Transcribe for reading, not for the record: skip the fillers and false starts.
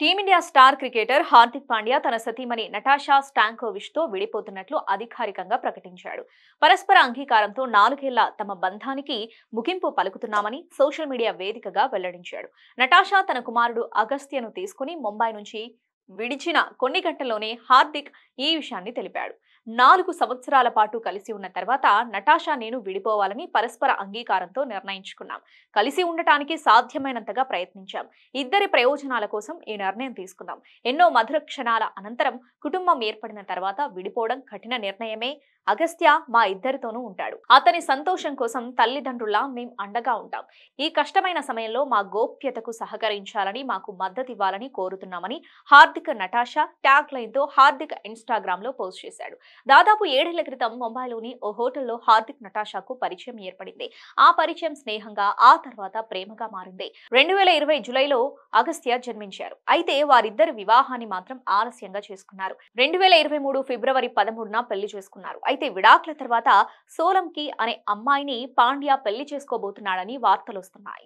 Team India star cricketer Hardik Pandya తన సతీమణి Natasha స్టాంకోవిచ్తో విడిపోతున్నట్లు అధికారికంగా ప్రకటించాడు. పరస్పర అంగీకారంతో 4 ఏళ్ల తమ బంధానికి ముగింపు పలుకుతున్నామని సోషల్ మీడియా వేదికగా వెల్లడించాడు. నటాషా తన కుమారుడు అగస్త్యను తీసుకుని ముంబై నుంచి విడిచిన కొన్ని గంటల్లోనే హార్దిక్ ఈ విషయాన్ని తెలిపాడు. 4 సంవత్సరాల పాటు కలిసి ఉన్న తర్వాత నటాషా నేను విడిపోవాలని పరస్పర అంగీకారంతో నిర్ణయించుకున్నాం. కలిసి ఉండటానికి సాధ్యమైనంతగా ప్రయత్నించాం. ఇద్దరి ప్రయోజనాల కోసం ఈ నిర్ణయం తీసుకున్నాం. ఎన్నో మధుర క్షణాల అనంతరం కుటుంబం ఏర్పడిన తర్వాత విడిపోవడం కఠిన నిర్ణయమే. అగస్త్య మా ఇద్దరితోనూ ఉంటాడు. అతని సంతోషం కోసం తల్లిదండ్రుల్లా మేం అండగా ఉంటాం. ఈ కష్టమైన సమయంలో మా గోప్యతకు సహకరించాలని, మాకు మద్దతివ్వాలని కోరుతున్నామని హార్దిక్ నటాషా ట్యాగ్ లైన్ తో హార్దిక్ ఇన్స్టాగ్రామ్ లో పోస్ట్ చేశాడు. దాదాపు 7 ఏళ్ల క్రితం ముంబైలోని ఓ హోటల్లో హార్దిక్ నటాషాకు పరిచయం ఏర్పడింది. ఆ పరిచయం స్నేహంగా, ఆ తర్వాత ప్రేమగా మారింది. 2020 జూలైలో అగస్త్య జన్మించారు. అయితే వారిద్దరి వివాహాన్ని మాత్రం ఆలస్యంగా చేసుకున్నారు. 2023 ఫిబ్రవరి 13న పెళ్లి చేసుకున్నారు. అయితే విడాకుల తర్వాత సోలంకి అనే అమ్మాయిని పాండ్యా పెళ్లి చేసుకోబోతున్నాడని వార్తలు వస్తున్నాయి.